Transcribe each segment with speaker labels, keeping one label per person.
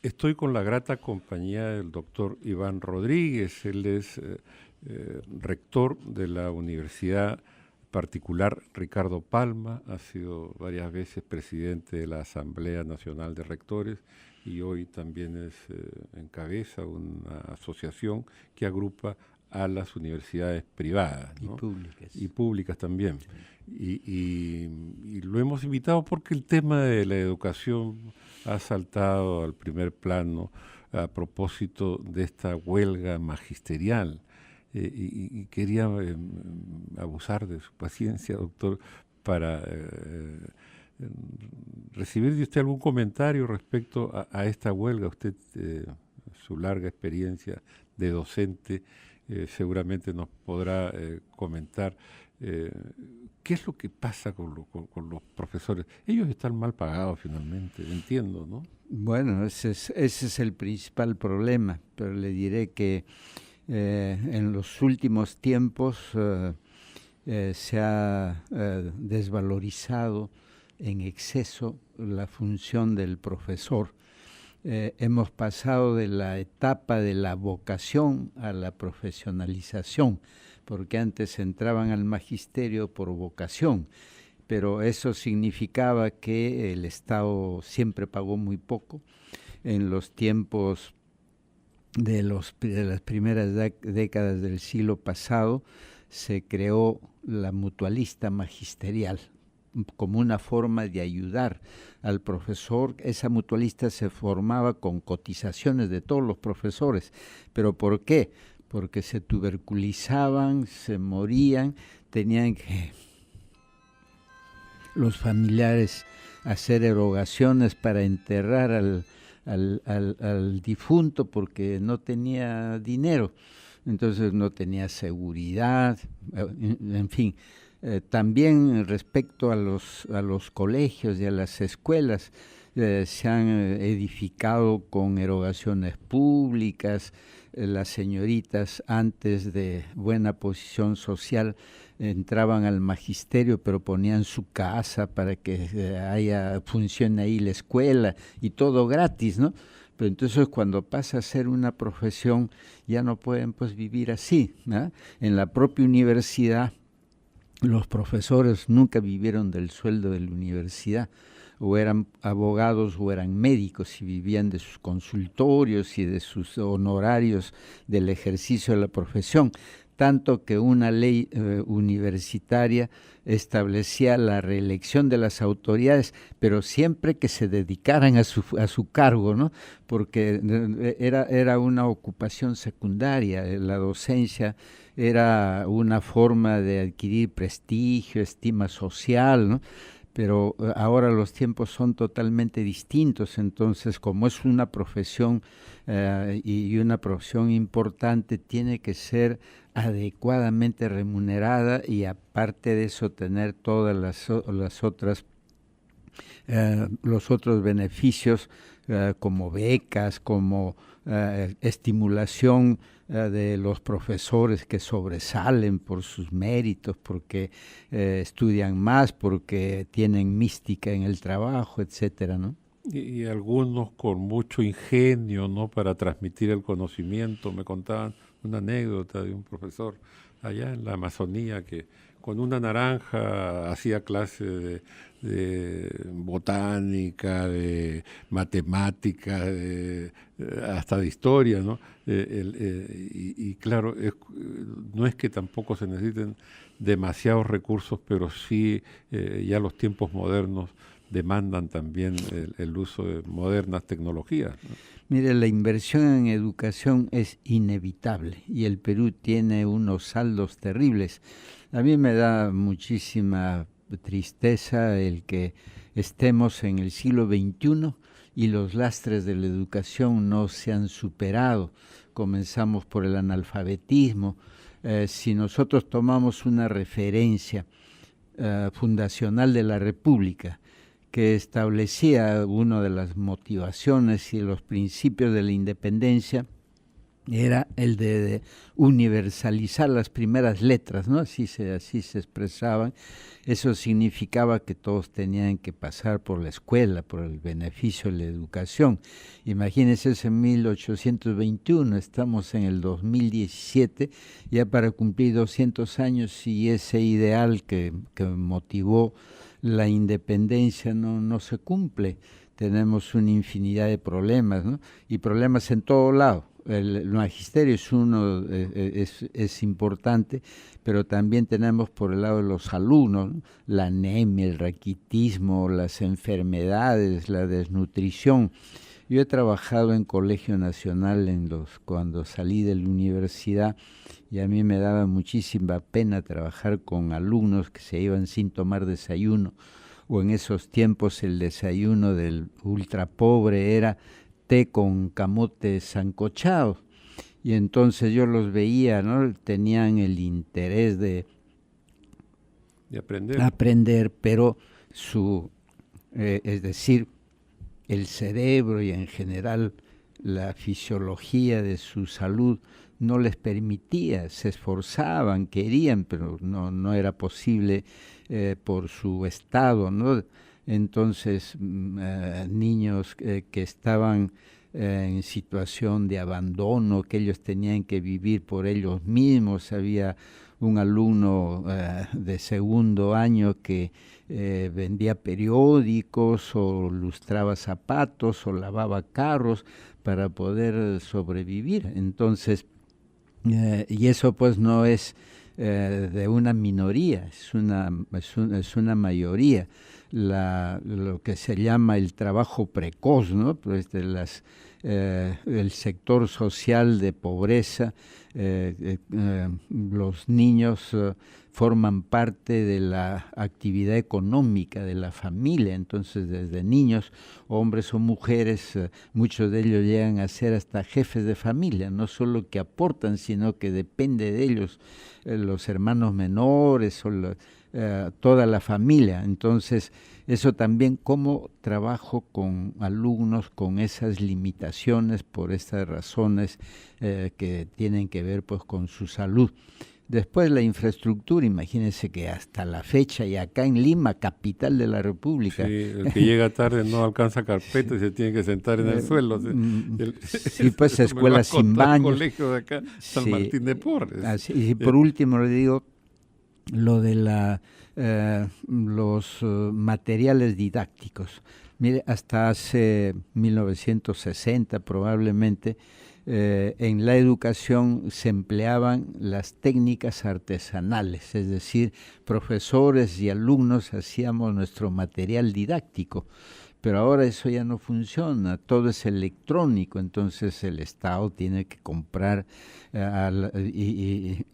Speaker 1: Estoy con la grata compañía del doctor Iván Rodríguez. Él es rector de la Universidad Particular Ricardo Palma, ha sido varias veces presidente de la Asamblea Nacional de Rectores y hoy también encabeza una asociación que agrupa a las universidades privadas, ¿no? Y públicas también. Y lo hemos invitado porque el tema de la educación ha saltado al primer plano a propósito de esta huelga magisterial. Y quería abusar de su paciencia, doctor, para recibir de usted algún comentario respecto a esta huelga. Usted, su larga experiencia de docente, seguramente nos podrá comentar qué es lo que pasa con los profesores. Ellos están mal pagados finalmente, entiendo, ¿no?
Speaker 2: Bueno, ese es el principal problema, pero le diré que en los últimos tiempos se ha desvalorizado en exceso la función del profesor. Hemos pasado de la etapa de la vocación a la profesionalización, porque antes entraban al magisterio por vocación, pero eso significaba que el Estado siempre pagó muy poco. En los tiempos de las primeras décadas del siglo pasado se creó la mutualista magisterial como una forma de ayudar al profesor. Esa mutualista se formaba con cotizaciones de todos los profesores. ¿Pero por qué? Porque se tuberculizaban, se morían, tenían que los familiares hacer erogaciones para enterrar al difunto porque no tenía dinero, entonces no tenía seguridad, en fin. También respecto a los colegios y a las escuelas, se han edificado con erogaciones públicas. Las señoritas antes de buena posición social entraban al magisterio, pero ponían su casa para que funcione ahí la escuela y todo gratis, ¿no? Pero entonces cuando pasa a ser una profesión ya no pueden pues vivir así, ¿no? En la propia universidad los profesores nunca vivieron del sueldo de la universidad, o eran abogados o eran médicos y vivían de sus consultorios y de sus honorarios del ejercicio de la profesión, tanto que una ley universitaria establecía la reelección de las autoridades, pero siempre que se dedicaran a su cargo, ¿no? Porque era una ocupación secundaria. La docencia era una forma de adquirir prestigio, estima social, ¿no? Pero ahora los tiempos son totalmente distintos, entonces como es una profesión y una profesión importante, tiene que ser adecuadamente remunerada y aparte de eso tener todas las otras los otros beneficios como becas, como estimulación de los profesores que sobresalen por sus méritos, porque estudian más, porque tienen mística en el trabajo, etcétera, ¿no?
Speaker 1: Y algunos con mucho ingenio, ¿no?, para transmitir el conocimiento. Me contaban una anécdota de un profesor allá en la Amazonía que con una naranja hacía clase de botánica, de matemática, hasta de historia, ¿no? Y claro, no es que tampoco se necesiten demasiados recursos, pero sí ya los tiempos modernos demandan también el uso de modernas tecnologías, ¿no?
Speaker 2: Mire, la inversión en educación es inevitable y el Perú tiene unos saldos terribles. A mí me da muchísima tristeza el que estemos en el siglo XXI y los lastres de la educación no se han superado. Comenzamos por el analfabetismo. Si nosotros tomamos una referencia fundacional de la República, que establecía una de las motivaciones y los principios de la independencia, era el de universalizar las primeras letras, ¿no? Así se expresaban. Eso significaba que todos tenían que pasar por la escuela, por el beneficio de la educación. Imagínense, es en 1821, estamos en el 2017, ya para cumplir 200 años, y ese ideal que motivó la independencia no se cumple. Tenemos una infinidad de problemas, ¿no? Y problemas en todo lado. El magisterio es uno, es importante, pero también tenemos por el lado de los alumnos, ¿no? La anemia, el raquitismo, las enfermedades, la desnutrición. Yo he trabajado en Colegio Nacional cuando salí de la universidad, y a mí me daba muchísima pena trabajar con alumnos que se iban sin tomar desayuno, o en esos tiempos el desayuno del ultra pobre era té con camote sancochado, y entonces yo los veía, ¿no? Tenían el interés de aprender, pero es decir, el cerebro y en general la fisiología de su salud no les permitía, se esforzaban, querían, pero no era posible por su estado, ¿no? Entonces, niños que estaban en situación de abandono, que ellos tenían que vivir por ellos mismos. Había un alumno de segundo año que vendía periódicos, o lustraba zapatos, o lavaba carros para poder sobrevivir. Entonces, y eso pues no es de una minoría, es una mayoría. Lo que se llama el trabajo precoz, ¿no? Pues el sector social de pobreza, los niños forman parte de la actividad económica de la familia. Entonces, desde niños, hombres o mujeres, muchos de ellos llegan a ser hasta jefes de familia, no solo que aportan, sino que depende de ellos los hermanos menores o toda la familia. Entonces, eso también, como trabajo con alumnos con esas limitaciones por estas razones que tienen que ver pues con su salud. Después la infraestructura, imagínense que hasta la fecha, y acá en Lima, capital de la República.
Speaker 1: Sí, el que llega tarde no alcanza carpeta y se tiene que sentar en el suelo.
Speaker 2: Sí, pues escuelas sin baños.
Speaker 1: El colegio de acá, San Martín de Porres.
Speaker 2: Así, y por último le digo, lo de los materiales didácticos. Mire, hasta hace 1960 probablemente, en la educación se empleaban las técnicas artesanales, es decir, profesores y alumnos hacíamos nuestro material didáctico. Pero ahora eso ya no funciona, todo es electrónico, entonces el Estado tiene que comprar y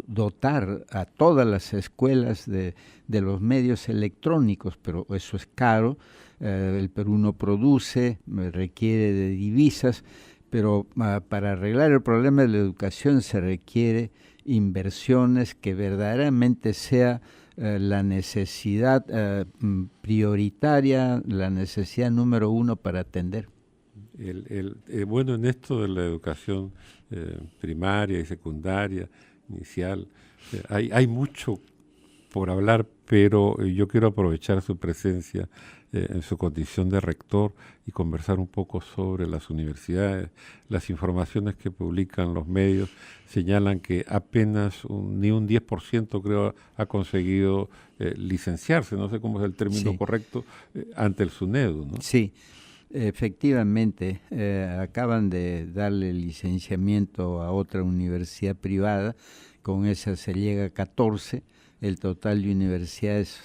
Speaker 2: dotar a todas las escuelas de los medios electrónicos, pero eso es caro. El Perú no produce, requiere de divisas, pero para arreglar el problema de la educación se requiere inversiones, que verdaderamente sea la necesidad prioritaria, la necesidad número uno para atender.
Speaker 1: Bueno, en esto de la educación primaria y secundaria, inicial, hay mucho por hablar, pero yo quiero aprovechar su presencia en su condición de rector y conversar un poco sobre las universidades. Las informaciones que publican los medios señalan que apenas ni un 10% creo ha conseguido licenciarse, no sé cómo es el término correcto, ante el SUNEDU, ¿no?
Speaker 2: Sí, efectivamente, acaban de darle licenciamiento a otra universidad privada, con esa se llega a 14. El total de universidades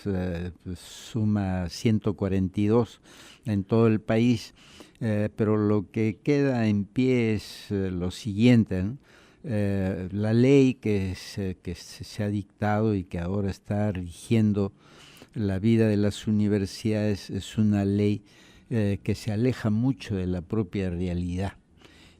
Speaker 2: suma 142 en todo el país, pero lo que queda en pie es lo siguiente, ¿no? La ley que se ha dictado y que ahora está rigiendo la vida de las universidades es una ley que se aleja mucho de la propia realidad.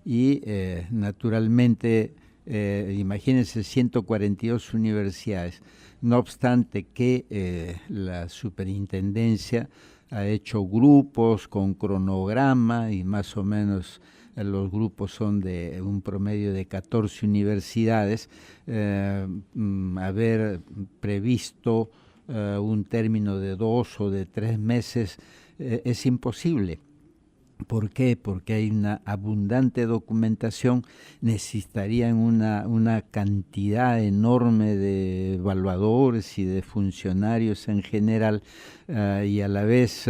Speaker 2: Y naturalmente, imagínense 142 universidades. No obstante que la superintendencia ha hecho grupos con cronograma y más o menos los grupos son de un promedio de 14 universidades, haber previsto un término de 2 o de 3 meses es imposible. ¿Por qué? Porque hay una abundante documentación, necesitarían una cantidad enorme de evaluadores y de funcionarios en general, y a la vez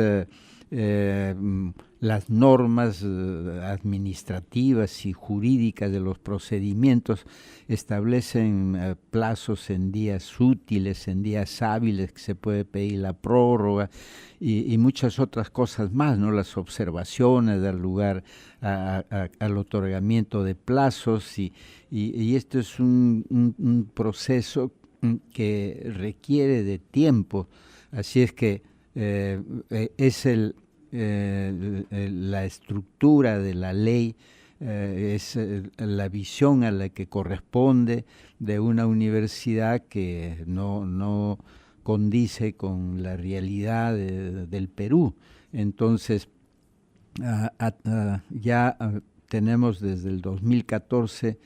Speaker 2: las normas administrativas y jurídicas de los procedimientos establecen plazos en días útiles, en días hábiles, que se puede pedir la prórroga y muchas otras cosas más, ¿no? Las observaciones, dar lugar al otorgamiento de plazos y esto es un proceso que requiere de tiempo, así es que es la estructura de la ley, es la visión a la que corresponde de una universidad que no condice con la realidad del Perú. Entonces, ya tenemos desde el 2014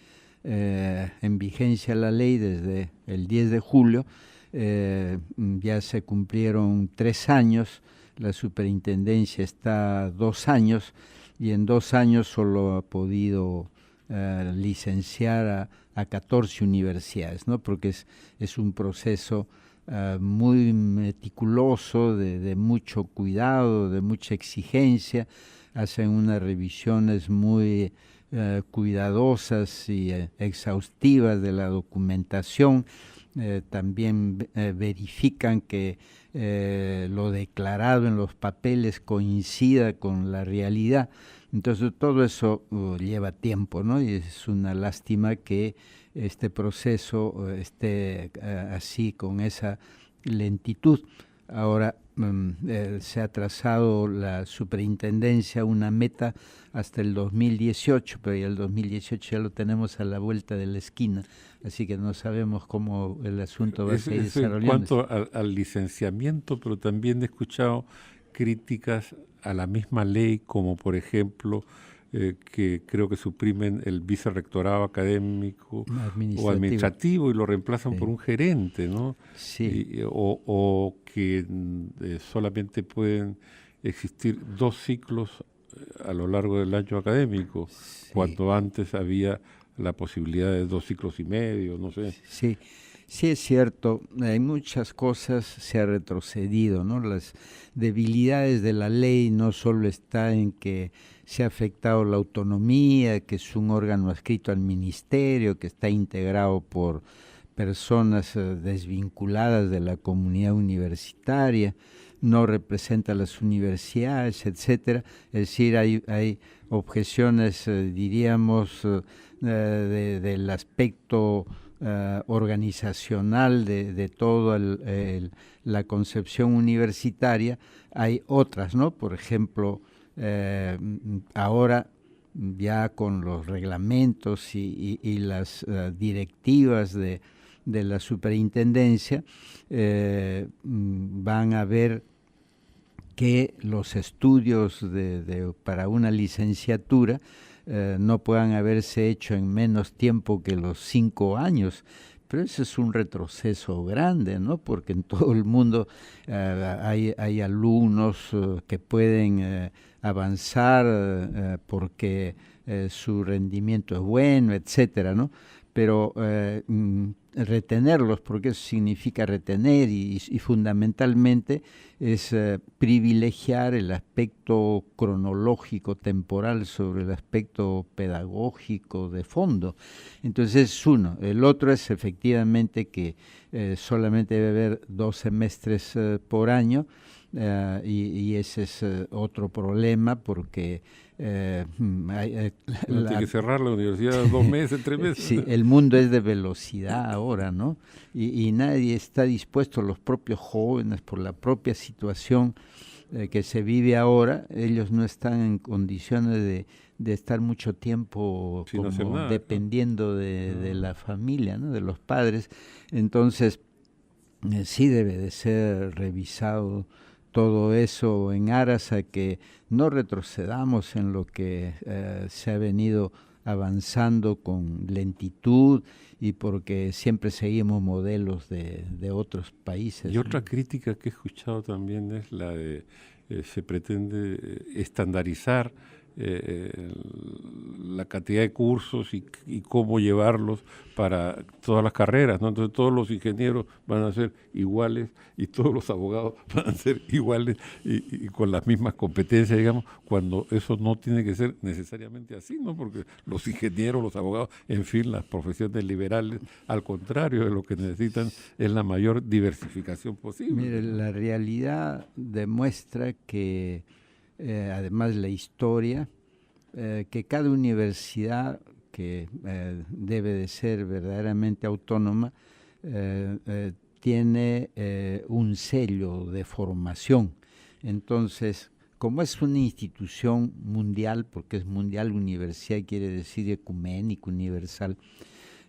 Speaker 2: en vigencia la ley, desde el 10 de julio, ya se cumplieron 3 años, la superintendencia está 2 años y en 2 años solo ha podido licenciar a 14 universidades, ¿no? Porque es un proceso muy meticuloso, de mucho cuidado, de mucha exigencia, hacen unas revisiones muy cuidadosas y exhaustivas de la documentación, también verifican que lo declarado en los papeles coincida con la realidad. Entonces todo eso lleva tiempo, ¿no? Y es una lástima que este proceso esté así, con esa lentitud. Ahora se ha trazado la superintendencia una meta hasta el 2018, pero ya el 2018 ya lo tenemos a la vuelta de la esquina, así que no sabemos cómo el asunto va a seguir desarrollándose.
Speaker 1: En cuanto al licenciamiento, pero también he escuchado críticas a la misma ley, como por ejemplo que creo que suprimen el vicerrectorado académico o administrativo y lo reemplazan por un gerente, ¿no?
Speaker 2: Sí.
Speaker 1: O que solamente pueden existir 2 ciclos a lo largo del año académico, cuando antes había la posibilidad de 2 ciclos y medio, no sé.
Speaker 2: Sí, es cierto, hay muchas cosas, se ha retrocedido, ¿no? Las debilidades de la ley no solo está en que se ha afectado la autonomía, que es un órgano adscrito al ministerio, que está integrado por personas desvinculadas de la comunidad universitaria, no representa a las universidades, etcétera. Es decir, hay objeciones, diríamos, del aspecto organizacional de toda la concepción universitaria. Hay otras, ¿no? Por ejemplo, ahora ya con los reglamentos y las directivas de la superintendencia, van a ver que los estudios para una licenciatura no puedan haberse hecho en menos tiempo que los 5 años. Pero ese es un retroceso grande, ¿no? Porque en todo el mundo hay alumnos que pueden avanzar porque su rendimiento es bueno, etcétera, ¿no? Pero retenerlos, porque eso significa retener y fundamentalmente es privilegiar el aspecto cronológico, temporal, sobre el aspecto pedagógico de fondo. Entonces es uno. El otro es efectivamente que solamente debe haber 2 semestres por año, y ese es otro problema, porque
Speaker 1: tiene que cerrar la universidad 2 meses, 3 meses.
Speaker 2: Sí, el mundo es de velocidad ahora, ¿no? Y nadie está dispuesto, los propios jóvenes, por la propia situación que se vive ahora, ellos no están en condiciones de estar mucho tiempo como dependiendo de la familia, ¿no? De los padres. Entonces, sí debe de ser revisado todo eso en aras a que no retrocedamos en lo que se ha venido avanzando con lentitud y porque siempre seguimos modelos de otros países.
Speaker 1: Y otra crítica que he escuchado también es la de se pretende estandarizar la cantidad de cursos y cómo llevarlos para todas las carreras, ¿no? Entonces todos los ingenieros van a ser iguales y todos los abogados van a ser iguales y con las mismas competencias, digamos, cuando eso no tiene que ser necesariamente así, ¿no? Porque los ingenieros, los abogados, en fin, las profesiones liberales, al contrario, de lo que necesitan es la mayor diversificación posible.
Speaker 2: Mire, la realidad demuestra que además la historia, que cada universidad que debe de ser verdaderamente autónoma tiene un sello de formación. Entonces, como es una institución mundial, porque es mundial, universidad quiere decir ecuménico, universal,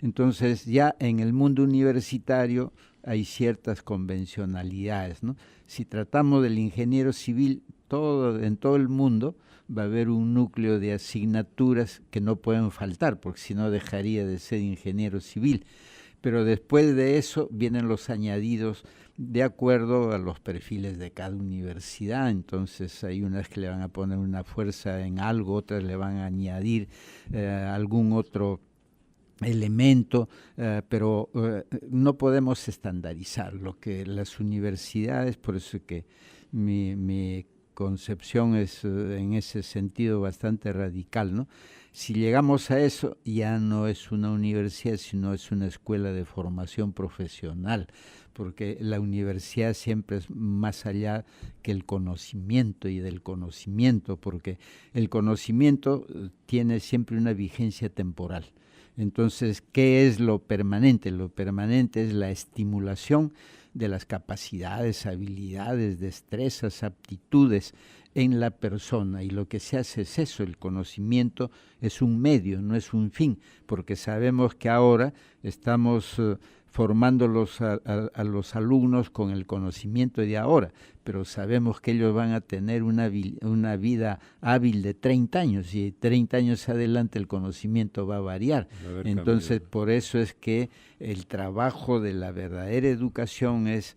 Speaker 2: entonces ya en el mundo universitario hay ciertas convencionalidades, ¿no? Si tratamos del ingeniero civil, en todo el mundo va a haber un núcleo de asignaturas que no pueden faltar, porque si no dejaría de ser ingeniero civil. Pero después de eso vienen los añadidos de acuerdo a los perfiles de cada universidad. Entonces hay unas que le van a poner una fuerza en algo, otras le van a añadir algún otro elemento, pero no podemos estandarizar lo que las universidades, por eso es que mi concepción es en ese sentido bastante radical, ¿no? Si llegamos a eso, ya no es una universidad, sino es una escuela de formación profesional, porque la universidad siempre es más allá que el conocimiento y del conocimiento, porque el conocimiento tiene siempre una vigencia temporal. Entonces, ¿qué es lo permanente? Lo permanente es la estimulación de las capacidades, habilidades, destrezas, aptitudes en la persona, y lo que se hace es eso. El conocimiento es un medio, no es un fin, porque sabemos que ahora estamos formándolos a los alumnos con el conocimiento de ahora, pero sabemos que ellos van a tener una vida hábil de 30 años, y 30 años adelante el conocimiento va a variar. Entonces, por eso es que el trabajo de la verdadera educación es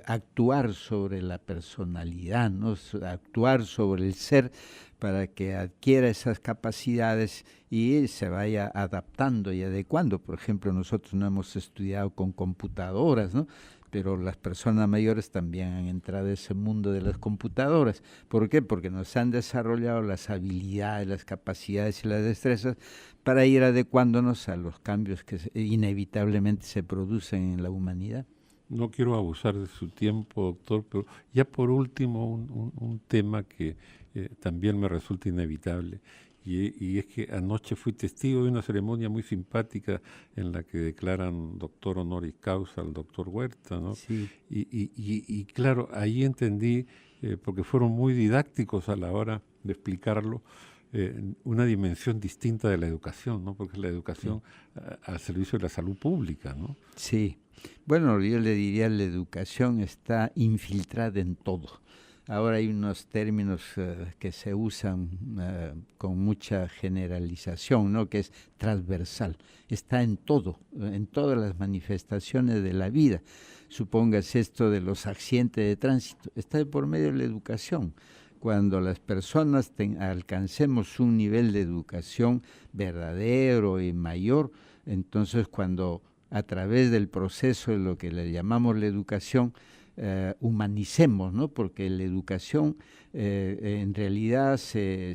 Speaker 2: actuar sobre la personalidad, ¿no? Actuar sobre el ser, para que adquiera esas capacidades y se vaya adaptando y adecuando. Por ejemplo, nosotros no hemos estudiado con computadoras, ¿no? Pero las personas mayores también han entrado a ese mundo de las computadoras. ¿Por qué? Porque nos han desarrollado las habilidades, las capacidades y las destrezas para ir adecuándonos a los cambios que inevitablemente se producen en la humanidad.
Speaker 1: No quiero abusar de su tiempo, doctor, pero ya por último un tema que también me resulta inevitable, y es que anoche fui testigo de una ceremonia muy simpática en la que declaran doctor honoris causa al doctor Huerta, ¿no?
Speaker 2: Sí.
Speaker 1: Y claro, ahí entendí, porque fueron muy didácticos a la hora de explicarlo, una dimensión distinta de la educación, ¿no? Porque es la educación al servicio de la salud pública, ¿no?
Speaker 2: Sí. Bueno, yo le diría, la educación está infiltrada en todo. Ahora hay unos términos que se usan con mucha generalización, ¿no? Que es transversal. Está en todo, en todas las manifestaciones de la vida. Supóngase esto de los accidentes de tránsito, está por medio de la educación. Cuando las personas alcancemos un nivel de educación verdadero y mayor, entonces cuando a través del proceso de lo que le llamamos la educación, humanicemos, ¿no? Porque la educación en realidad se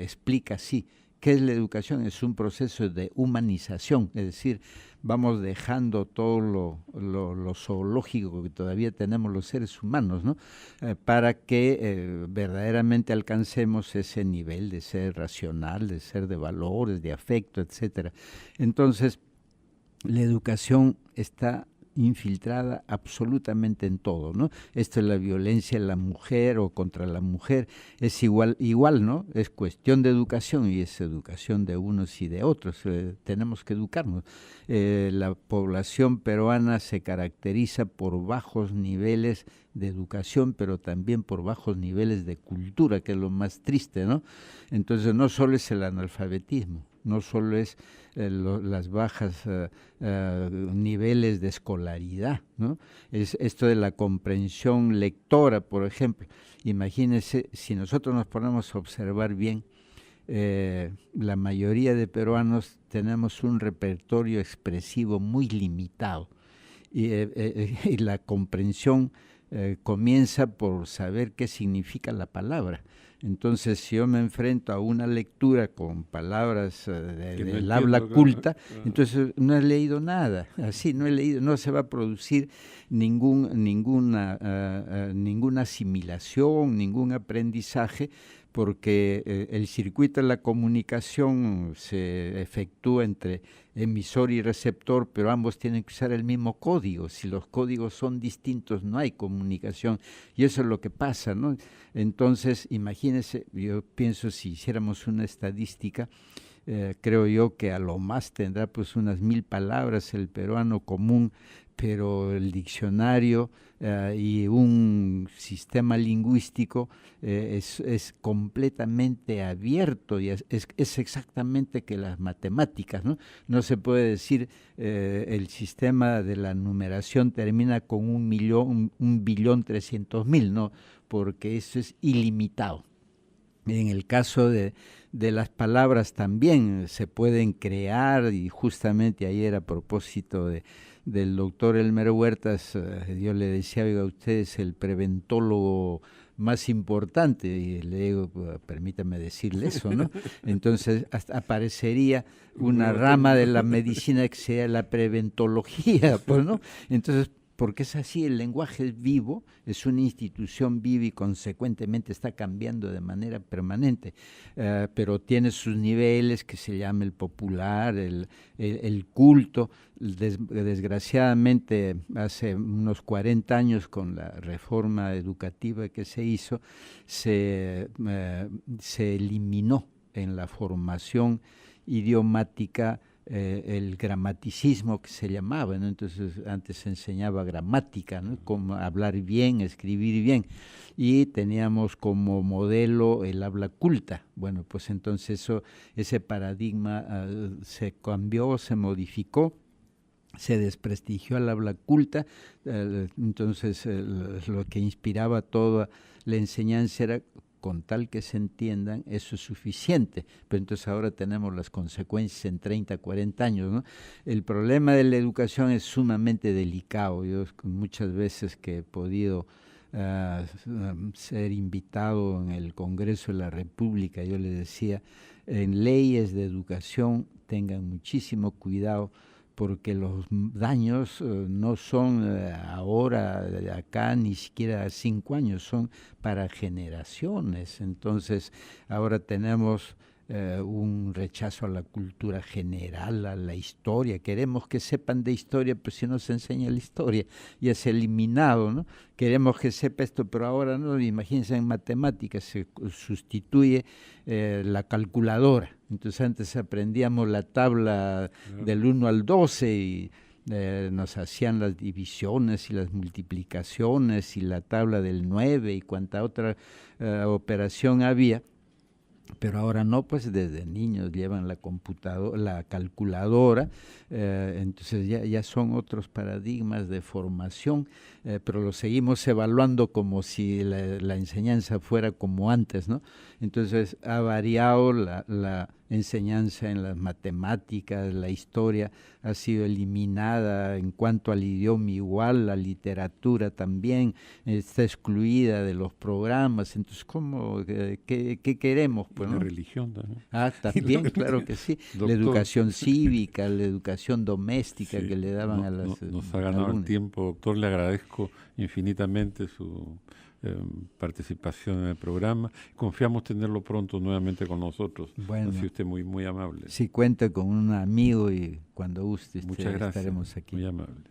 Speaker 2: explica así. ¿Qué es la educación? Es un proceso de humanización, es decir, vamos dejando todo lo zoológico que todavía tenemos los seres humanos, ¿no? Para que verdaderamente alcancemos ese nivel de ser racional, de ser de valores, de afecto, etcétera. Entonces, la educación está infiltrada absolutamente en todo, ¿no? Esto es la violencia en la mujer o contra la mujer, es igual, ¿no? Es cuestión de educación y es educación de unos y de otros, tenemos que educarnos. La población peruana se caracteriza por bajos niveles de educación, pero también por bajos niveles de cultura, que es lo más triste, ¿no? Entonces no solo es el analfabetismo, no solo es las bajas niveles de escolaridad, ¿no? Es esto de la comprensión lectora, por ejemplo. Imagínense, si nosotros nos ponemos a observar bien, la mayoría de peruanos tenemos un repertorio expresivo muy limitado y la comprensión comienza por saber qué significa la palabra. Entonces, si yo me enfrento a una lectura con palabras del habla culta, entonces no he leído nada. Así no he leído, no se va a producir ninguna asimilación, ningún aprendizaje, porque el circuito de la comunicación se efectúa entre emisor y receptor, pero ambos tienen que usar el mismo código. Si los códigos son distintos, no hay comunicación, y eso es lo que pasa, ¿no? Entonces, imagínense, yo pienso, si hiciéramos una estadística, creo yo que a lo más tendrá pues unas 1000 palabras el peruano común, pero el diccionario y un sistema lingüístico es completamente abierto y es exactamente que las matemáticas, ¿no? No se puede decir el sistema de la numeración termina con 1.300.000, ¿no? Porque eso es ilimitado. En el caso de las palabras también se pueden crear, y justamente ayer a propósito del doctor Elmer Huertas, yo le decía, oiga, usted es el preventólogo más importante, y le digo, permítame decirle eso, ¿no? Entonces hasta aparecería una rama de la medicina que sea la preventología, pues, ¿no? Entonces, porque es así, el lenguaje es vivo, es una institución viva y consecuentemente está cambiando de manera permanente, pero tiene sus niveles que se llama el popular, el culto. Desgraciadamente hace unos 40 años con la reforma educativa que se hizo, se eliminó en la formación idiomática el gramaticismo que se llamaba, ¿no? Entonces antes se enseñaba gramática, ¿no? Cómo hablar bien, escribir bien, y teníamos como modelo el habla culta. Bueno, pues entonces ese paradigma se cambió, se modificó, se desprestigió al habla culta, entonces lo que inspiraba toda la enseñanza era con tal que se entiendan, eso es suficiente. Pero entonces ahora tenemos las consecuencias en 30, 40 años, ¿no? El problema de la educación es sumamente delicado. Yo muchas veces que he podido ser invitado en el Congreso de la República, yo les decía, en leyes de educación tengan muchísimo cuidado, porque los daños no son ahora, acá, ni siquiera 5 años, son para generaciones. Entonces, ahora tenemos un rechazo a la cultura general, a la historia. Queremos que sepan de historia, pero si no se enseña la historia, ya se ha eliminado, ¿no? Queremos que sepa esto, pero ahora no. Imagínense, en matemáticas se sustituye la calculadora. Entonces antes aprendíamos la tabla del 1 al 12 y nos hacían las divisiones y las multiplicaciones y la tabla del 9 y cuanta otra operación había. Pero ahora no, pues desde niños llevan la calculadora, entonces ya son otros paradigmas de formación, pero lo seguimos evaluando como si la enseñanza fuera como antes, ¿no? Entonces ha variado la enseñanza en las matemáticas, la historia ha sido eliminada en cuanto al idioma, igual la literatura también está excluida de los programas. Entonces, ¿qué queremos? Pues, ¿no?
Speaker 1: La religión también.
Speaker 2: También, claro que sí. Doctor, la educación cívica, la educación doméstica, sí, que le daban a las...
Speaker 1: Nos ha ganado el tiempo, doctor, le agradezco infinitamente su participación en el programa. Confiamos tenerlo pronto nuevamente con nosotros.
Speaker 2: Bueno,
Speaker 1: ha sido usted muy, muy amable.
Speaker 2: Sí, cuenta con un amigo y cuando guste
Speaker 1: muchas gracias,
Speaker 2: estaremos aquí.
Speaker 1: Muy amable.